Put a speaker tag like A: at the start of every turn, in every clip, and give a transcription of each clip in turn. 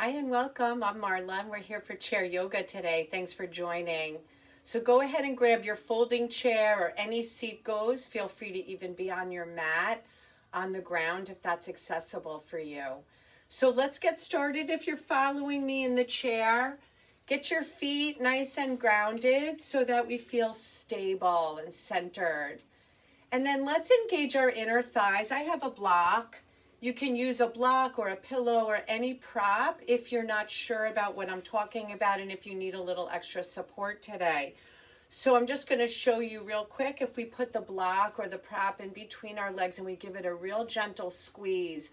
A: Hi and welcome. I'm Marla and we're here for chair yoga today. Thanks for joining. So go ahead and grab your folding chair or any seat goes. Feel free to even be on your mat on the ground if that's accessible for you. So let's get started. If you're following me in the chair, get your feet nice and grounded so that we feel stable and centered. And then let's engage our inner thighs. I have a block. You can use a block or a pillow or any prop if you're not sure about what I'm talking about and if you need a little extra support today. So I'm just going to show you real quick. If we put the block or the prop in between our legs and we give it a real gentle squeeze,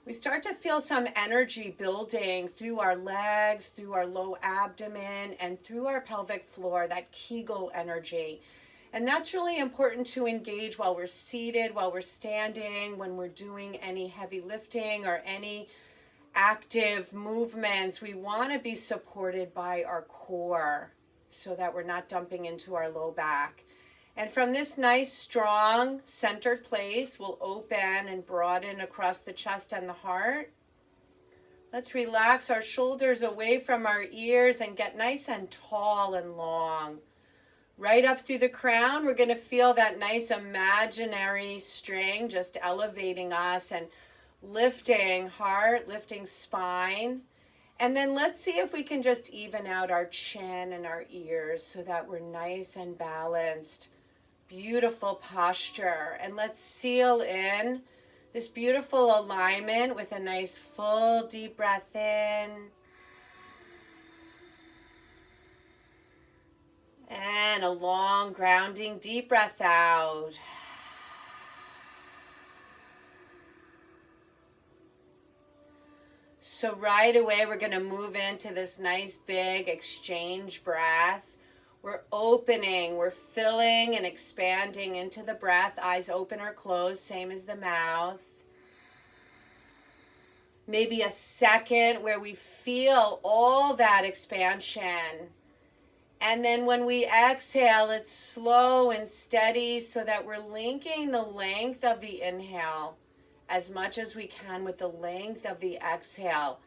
A: we start to feel some energy building through our legs, through our low abdomen, and through our pelvic floor, that Kegel energy. And that's really important to engage while we're seated, while we're standing, when we're doing any heavy lifting or any active movements. We want to be supported by our core so that we're not dumping into our low back. And from this nice, strong, centered place, we'll open and broaden across the chest and the heart. Let's relax our shoulders away from our ears and get nice and tall and long. Right up through the crown, we're going to feel that nice imaginary string just elevating us and lifting heart, lifting spine. And then let's see if we can just even out our chin and our ears so that we're nice and balanced. Beautiful posture. And let's seal in this beautiful alignment with a nice full deep breath in. And a long grounding deep breath out. So right away we're going to move into this nice big exchange breath. We're opening, we're filling and expanding into the breath. Eyes open or closed, same as the mouth. Maybe a second where we feel all that expansion. And then when we exhale, it's slow and steady so that we're linking the length of the inhale as much as we can with the length of the exhale.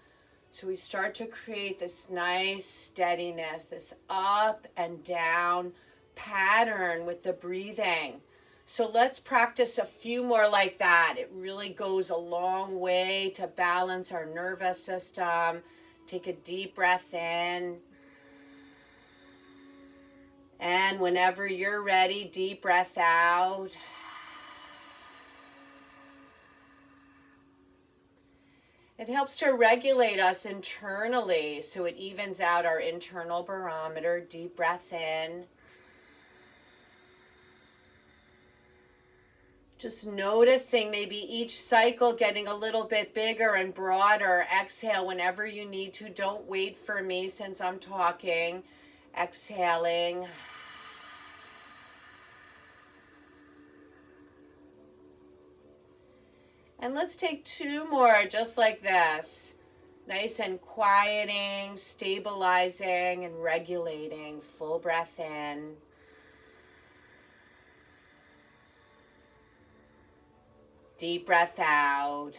A: So we start to create this nice steadiness, this up and down pattern with the breathing. So let's practice a few more like that. It really goes a long way to balance our nervous system. Take a deep breath in. And whenever you're ready, deep breath out. It helps to regulate us internally, so it evens out our internal barometer. Deep breath in. Just noticing maybe each cycle getting a little bit bigger and broader. Exhale whenever you need to. Don't wait for me since I'm talking. Exhaling. And let's take two more just like this. Nice and quieting, stabilizing, and regulating. Full breath in. Deep breath out.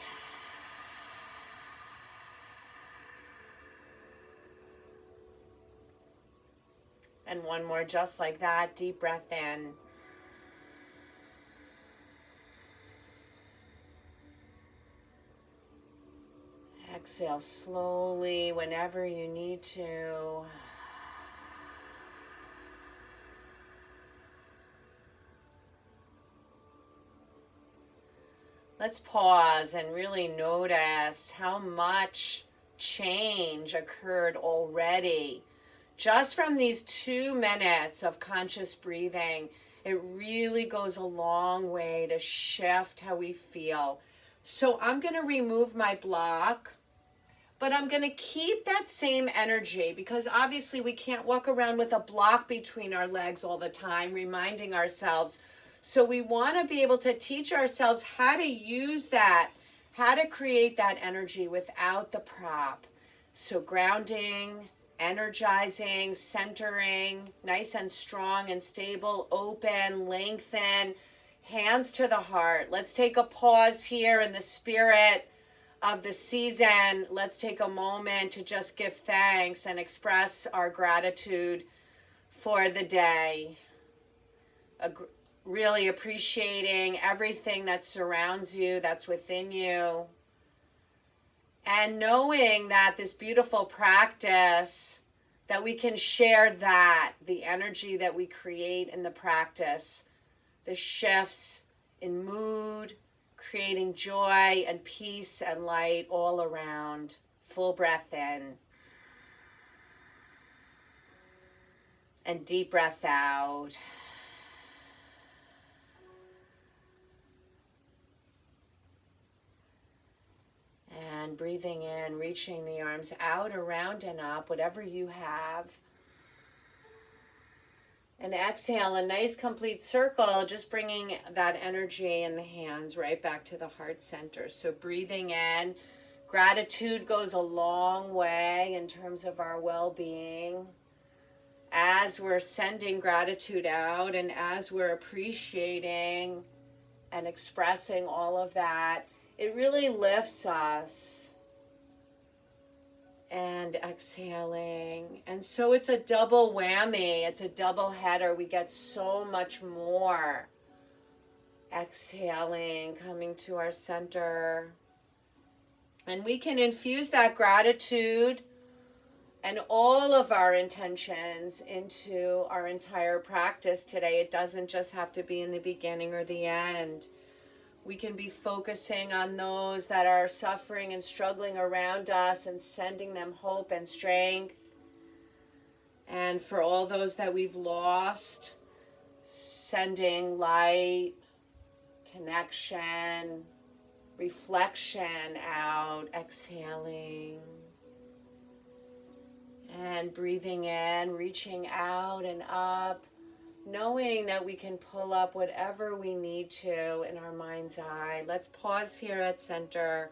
A: And one more just like that. Deep breath in. Exhale slowly whenever you need to. Let's pause and really notice how much change occurred already. Just from these 2 minutes of conscious breathing, it really goes a long way to shift how we feel. So I'm going to remove my block. But I'm going to keep that same energy because obviously we can't walk around with a block between our legs all the time, reminding ourselves. So we want to be able to teach ourselves how to use that, how to create that energy without the prop. So grounding, energizing, centering, nice and strong and stable, open, lengthen, hands to the heart. Let's take a pause here in the spirit of the season, let's take a moment to just give thanks and express our gratitude for the day. Really appreciating everything that surrounds you, that's within you. And knowing that this beautiful practice, that we can share that, the energy that we create in the practice, the shifts in mood, creating joy and peace and light all around. Full breath in. And deep breath out. And breathing in, reaching the arms out, around, and up, whatever you have. And exhale, a nice complete circle, just bringing that energy in the hands right back to the heart center. So breathing in, gratitude goes a long way in terms of our well-being. As we're sending gratitude out and as we're appreciating and expressing all of that, it really lifts us. And exhaling. And so it's a double whammy. It's a double header. We get so much more. Exhaling, coming to our center. And we can infuse that gratitude and all of our intentions into our entire practice today. It doesn't just have to be in the beginning or the end. We can be focusing on those that are suffering and struggling around us and sending them hope and strength. And for all those that we've lost, sending light, connection, reflection out, exhaling. And breathing in, reaching out and up. Knowing that we can pull up whatever we need to in our mind's eye. Let's pause here at center.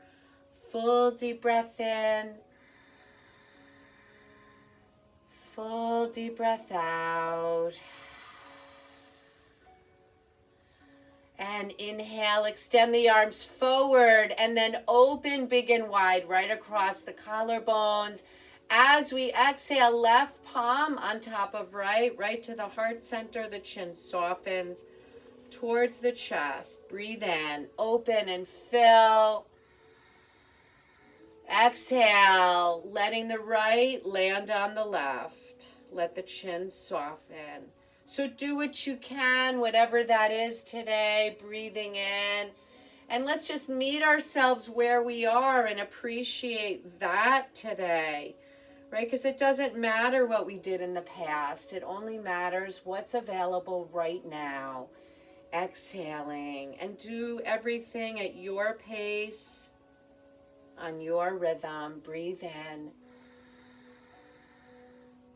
A: Full deep breath in. Full deep breath out. And inhale, extend the arms forward and then open big and wide right across the collarbones. As we exhale, left palm on top of right to the heart center. The chin softens towards the chest. Breathe in, open and fill. Exhale, letting the right land on the left. Let the chin soften. So do what you can, whatever that is today, breathing in. And let's just meet ourselves where we are and appreciate that today. Right? Because it doesn't matter what we did in the past. It only matters what's available right now. Exhaling. And do everything at your pace, on your rhythm. Breathe in.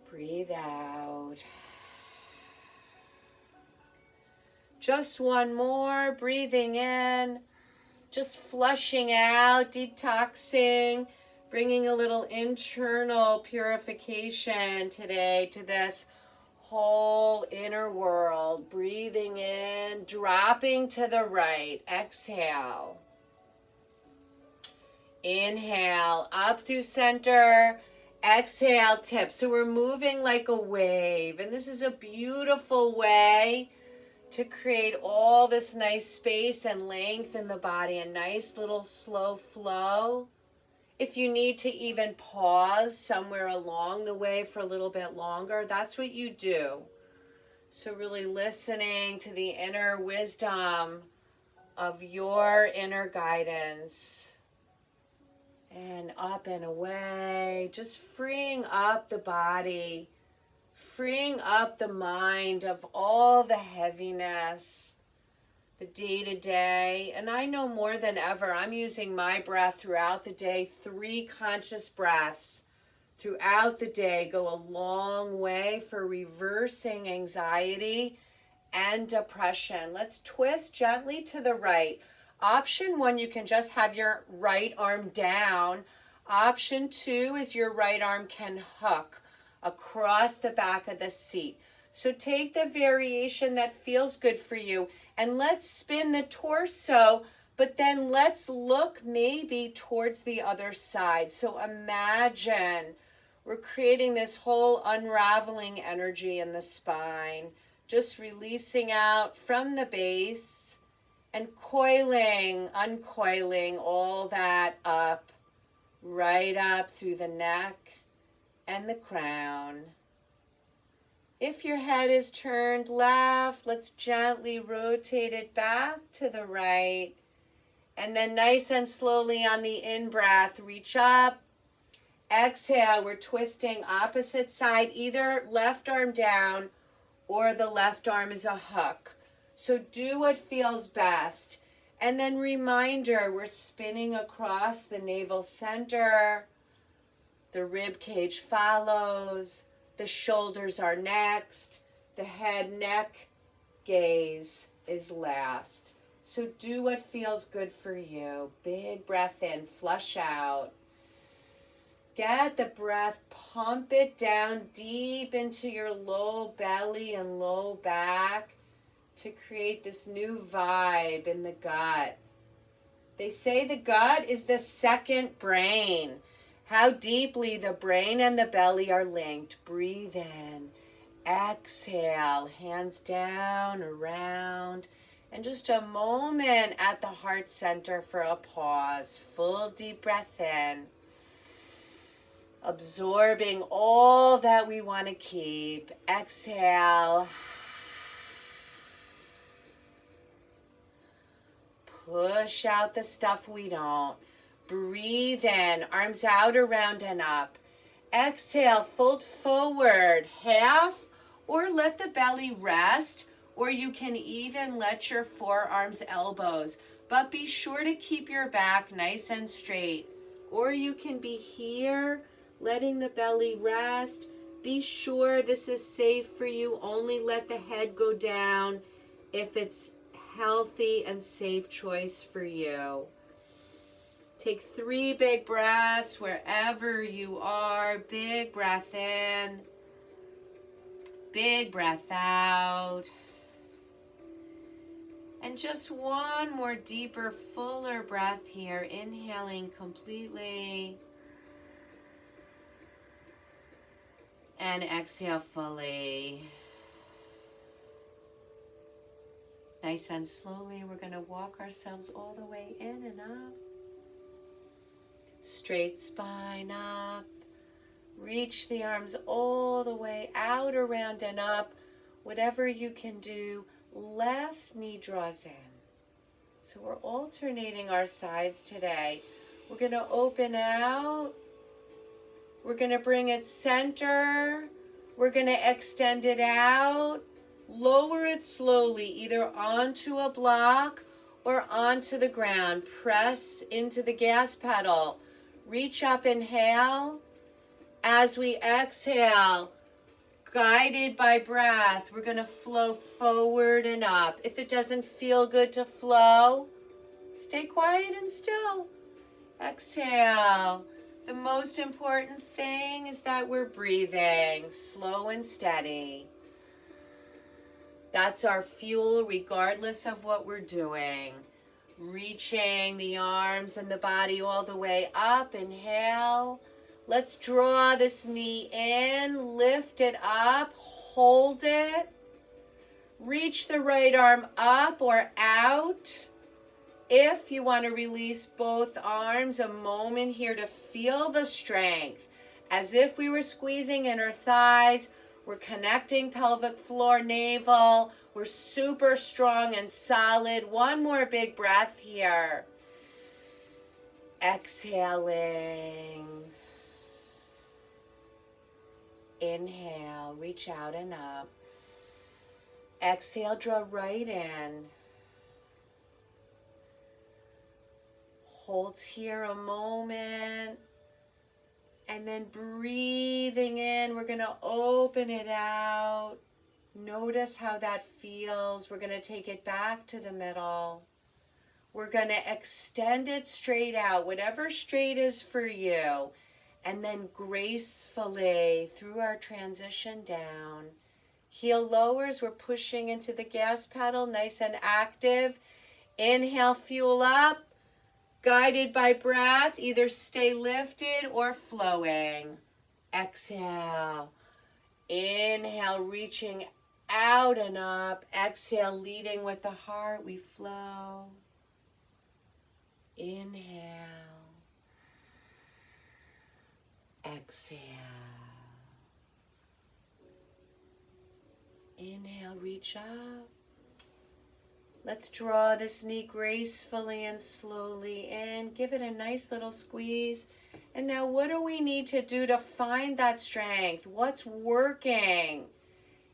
A: Breathe out. Just one more. Breathing in. Just flushing out, detoxing. Bringing a little internal purification today to this whole inner world. Breathing in, dropping to the right. Exhale. Inhale, up through center. Exhale, tip. So we're moving like a wave. And this is a beautiful way to create all this nice space and length in the body. A nice little slow flow. If you need to even pause somewhere along the way for a little bit longer, that's what you do. So really listening to the inner wisdom of your inner guidance. And up and away, just freeing up the body, freeing up the mind of all the heaviness, the day-to-day. And I know more than ever, I'm using my breath throughout the day. 3 conscious breaths throughout the day go a long way for reversing anxiety and depression. Let's twist gently to the right. Option 1, you can just have your right arm down. Option 2 is your right arm can hook across the back of the seat. So take the variation that feels good for you. And let's spin the torso But then let's look maybe towards the other side. So imagine we're creating this whole unraveling energy in the spine, just releasing out from the base and coiling, uncoiling all that up, right up through the neck and the crown. If your head is turned left, let's gently rotate it back to the right. And then nice and slowly on the in-breath, reach up. Exhale, we're twisting opposite side, either left arm down or the left arm is a hook. So do what feels best. And then reminder, we're spinning across the navel center. The rib cage follows. The shoulders are next. The head, neck, gaze is last. So do what feels good for you. Big breath in, flush out. Get the breath, pump it down deep into your low belly and low back to create this new vibe in the gut. They say the gut is the second brain. How deeply the brain and the belly are linked. Breathe in, exhale, hands down, around, and just a moment at the heart center for a pause. Full deep breath in, absorbing all that we want to keep. Exhale. Push out the stuff we don't. Breathe in, arms out, around, and up. Exhale, fold forward, half, or let the belly rest, or you can even let your forearms, elbows. But be sure to keep your back nice and straight. Or you can be here, letting the belly rest. Be sure this is safe for you. Only let the head go down if it's healthy and safe choice for you. Take 3 big breaths wherever you are. Big breath in. Big breath out. And just one more deeper, fuller breath here. Inhaling completely. And exhale fully. Nice and slowly, we're going to walk ourselves all the way in and up. Straight spine up. Reach the arms all the way out, around, and up. Whatever you can do, left knee draws in. So we're alternating our sides today. We're going to open out. We're going to bring it center. We're going to extend it out. Lower it slowly, either onto a block or onto the ground. Press into the gas pedal. Reach up, inhale. As we exhale, guided by breath, we're going to flow forward and up. If it doesn't feel good to flow, stay quiet and still. Exhale. The most important thing is that we're breathing slow and steady. That's our fuel regardless of what we're doing. Reaching the arms and the body all the way up. Inhale. Let's draw this knee in. Lift it up. Hold it. Reach the right arm up or out. If you want to release both arms, a moment here to feel the strength. As if we were squeezing inner thighs. We're connecting pelvic floor, navel. We're super strong and solid. One more big breath here. Exhaling. Inhale, reach out and up. Exhale, draw right in. Hold here a moment. And then breathing in, we're going to open it out. Notice how that feels. We're going to take it back to the middle. We're going to extend it straight out, whatever straight is for you. And then gracefully through our transition down. Heel lowers, we're pushing into the gas pedal, nice and active. Inhale, fuel up. Guided by breath, either stay lifted or flowing. Exhale. Inhale, reaching out and up. Exhale, leading with the heart. We flow. Inhale. Exhale. Inhale, reach up. Let's draw this knee gracefully and slowly in. Give it a nice little squeeze. And now what do we need to do to find that strength? What's working?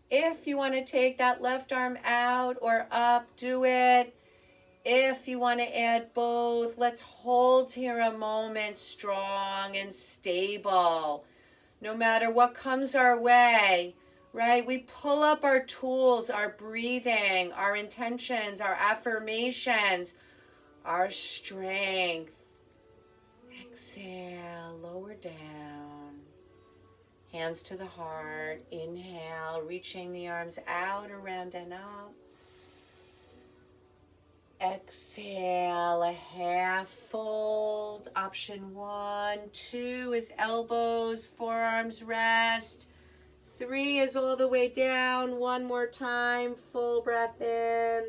A: If you want to take that left arm out or up, do it. If you want to add both, let's hold here a moment, strong and stable. No matter what comes our way, right? We pull up our tools, our breathing, our intentions, our affirmations, our strength. Exhale, lower down. Hands to the heart. Inhale, reaching the arms out, around, and up. Exhale, a half fold. Option 1. 2 is elbows, forearms rest. 3 is all the way down. One more time. Full breath in.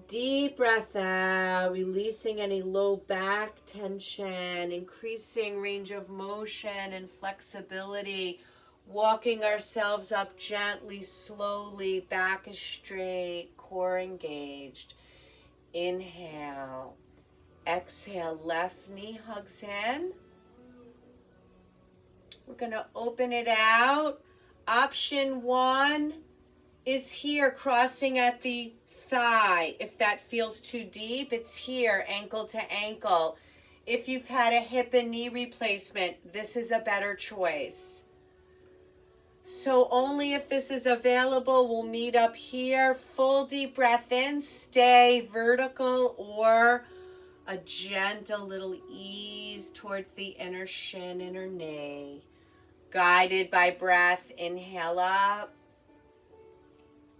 A: Deep breath out, releasing any low back tension, increasing range of motion and flexibility, walking ourselves up gently, slowly, back is straight, core engaged. Inhale. Exhale, left knee hugs in. We're going to open it out. Option 1 is here, crossing at the thigh. If that feels too deep, it's here, ankle to ankle. If you've had a hip and knee replacement, this is a better choice. So only if this is available, we'll meet up here. Full deep breath in, stay vertical, or a gentle little ease towards the inner shin, inner knee. Guided by breath, inhale up.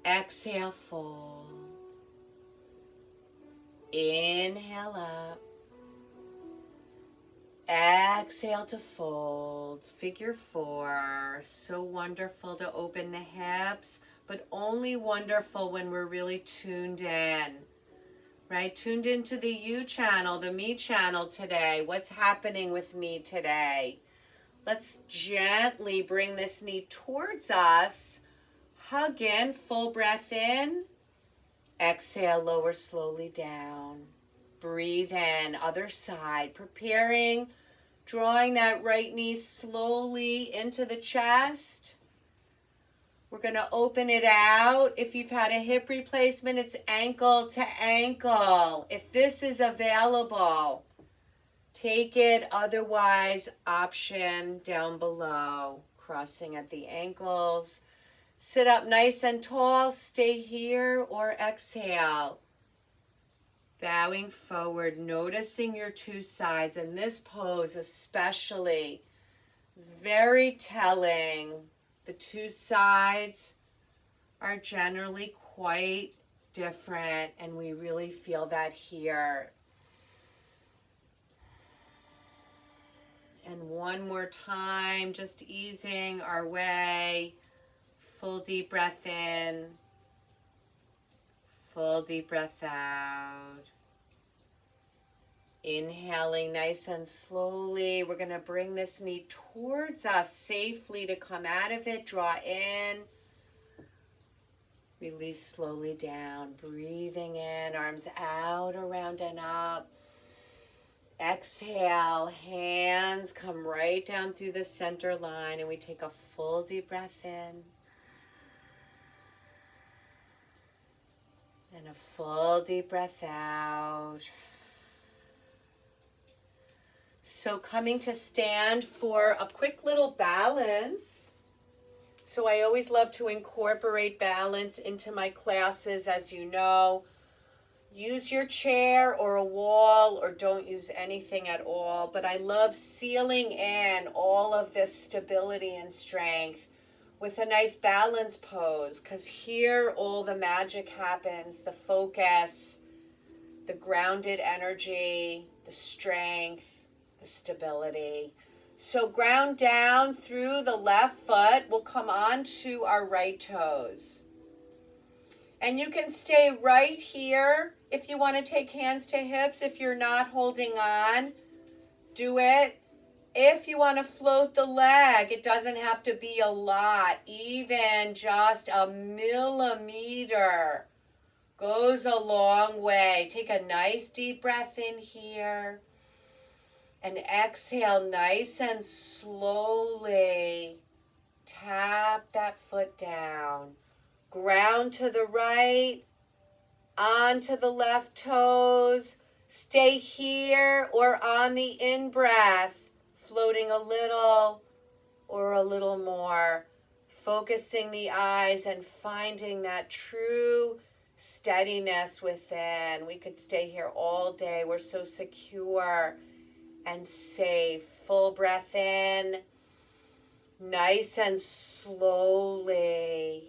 A: Exhale, fold. Inhale up. Exhale to fold. Figure 4. So wonderful to open the hips, but only wonderful when we're really tuned in. Right? Tuned into the you channel, the me channel today. What's happening with me today? Let's gently bring this knee towards us. Hug in, full breath in. Exhale, lower slowly down. Breathe in, other side. Preparing, drawing that right knee slowly into the chest. We're going to open it out. If you've had a hip replacement, it's ankle to ankle. If this is available, take it. Otherwise, option down below. Crossing at the ankles. Sit up nice and tall, stay here, or exhale. Bowing forward, noticing your two sides. And this pose especially, very telling. The two sides are generally quite different, and we really feel that here. And one more time, just easing our way. Full deep breath in, full deep breath out. Inhaling nice and slowly. We're going to bring this knee towards us safely to come out of it. Draw in. Release slowly down. Breathing in, arms out, around and up. Exhale, hands come right down through the center line, and we take a full deep breath in. And a full deep breath out. So coming to stand for a quick little balance. So I always love to incorporate balance into my classes, as you know. Use your chair or a wall, or don't use anything at all. But I love sealing in all of this stability and strength with a nice balance pose, because here all the magic happens, the focus, the grounded energy, the strength, the stability. So ground down through the left foot. We'll come on to our right toes. And you can stay right here if you want to take hands to hips. If you're not holding on, do it. If you want to float the leg, it doesn't have to be a lot. Even just a millimeter goes a long way. Take a nice deep breath in here. And exhale nice and slowly. Tap that foot down. Ground to the right. Onto the left toes. Stay here or on the in-breath. Floating a little or a little more, focusing the eyes and finding that true steadiness within. We could stay here all day. We're so secure and safe. Full breath in, nice and slowly.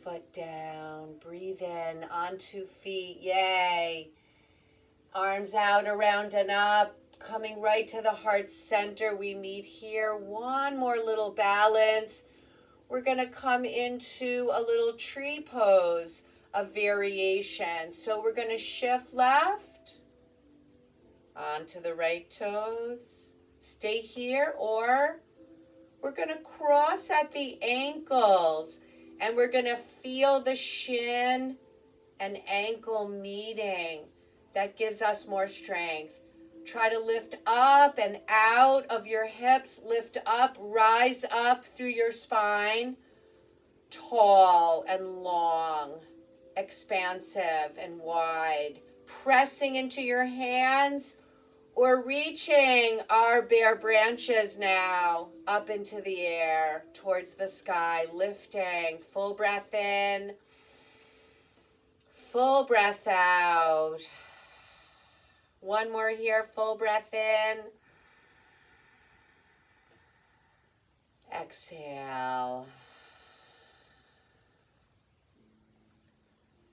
A: Foot down, breathe in, onto feet, yay. Arms out, around and up. Coming right to the heart center, we meet here. One more little balance. We're going to come into a little tree pose, a variation. So we're going to shift left onto the right toes. Stay here, or we're going to cross at the ankles, and we're going to feel the shin and ankle meeting. That gives us more strength. Try to lift up and out of your hips. Lift up, rise up through your spine. Tall and long, expansive and wide. Pressing into your hands or reaching our bare branches now up into the air towards the sky. Lifting, full breath in, full breath out. One more here, full breath in. Exhale.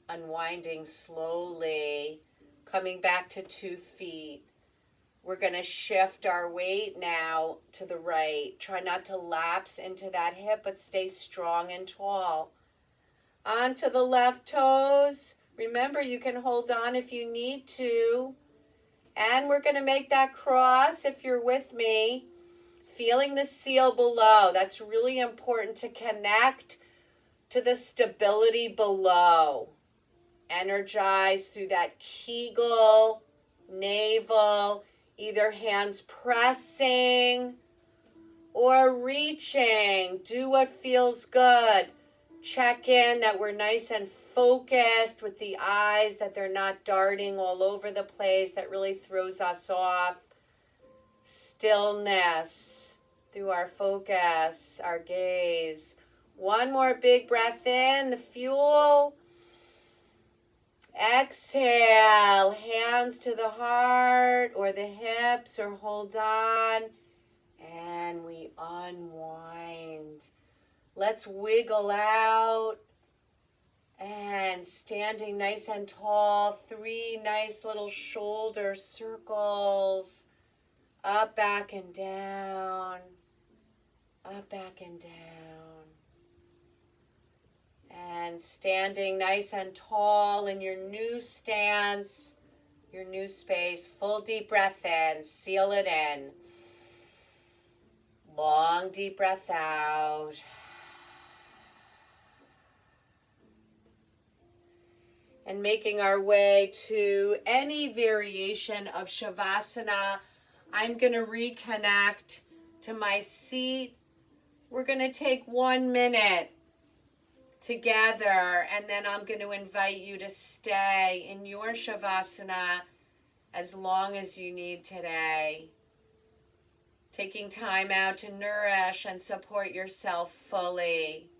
A: Unwinding slowly, coming back to 2 feet. We're going to shift our weight now to the right. Try not to lapse into that hip, but stay strong and tall. Onto the left toes. Remember, you can hold on if you need to. And we're going to make that cross, if you're with me, feeling the seal below. That's really important to connect to the stability below. Energize through that Kegel, navel, either hands pressing or reaching. Do what feels good. Check in that we're nice and focused with the eyes, that they're not darting all over the place. That really throws us off. Stillness through our focus, our gaze. One more big breath in, the fuel. Exhale, hands to the heart or the hips, or hold on. And we unwind. Let's wiggle out. And standing nice and tall, 3 nice little shoulder circles. Up, back, and down. Up, back, and down. And standing nice and tall in your new stance, your new space. Full deep breath in, seal it in. Long deep breath out. And making our way to any variation of Shavasana. I'm going to reconnect to my seat. We're going to take 1 minute together, and then I'm going to invite you to stay in your Shavasana as long as you need today. Taking time out to nourish and support yourself fully,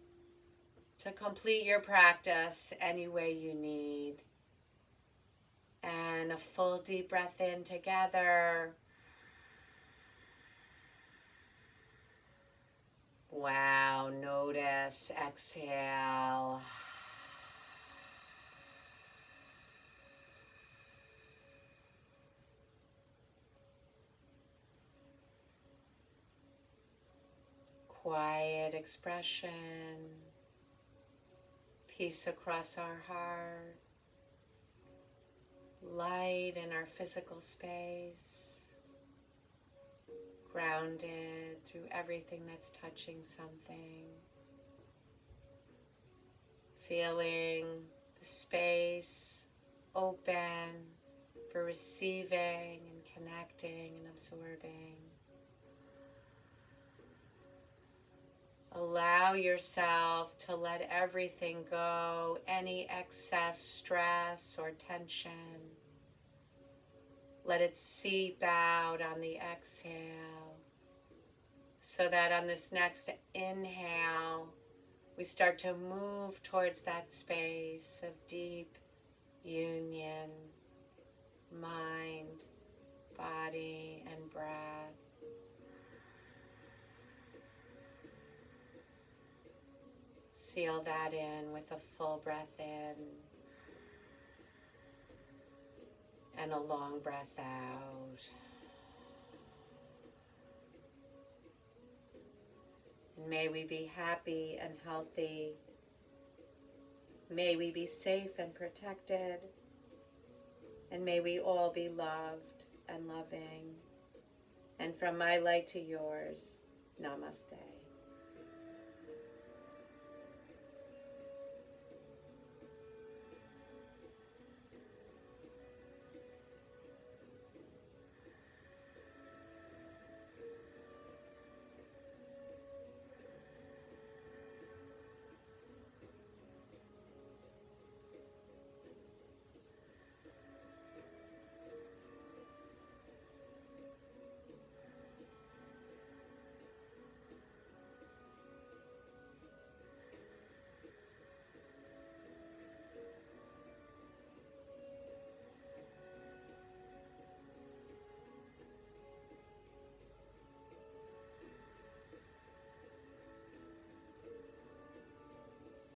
A: to complete your practice any way you need. And a full deep breath in together. Wow, notice. Yes, exhale. Quiet expression, peace across our heart, light in our physical space, grounded through everything that's touching something, feeling the space open for receiving and connecting and absorbing. Allow yourself to let everything go, any excess stress or tension. Let it seep out on the exhale, so that on this next inhale, we start to move towards that space of deep union, mind, body, and breath. Seal that in with a full breath in and a long breath out. And may we be happy and healthy. May we be safe and protected. And may we all be loved and loving. And from my light to yours, namaste.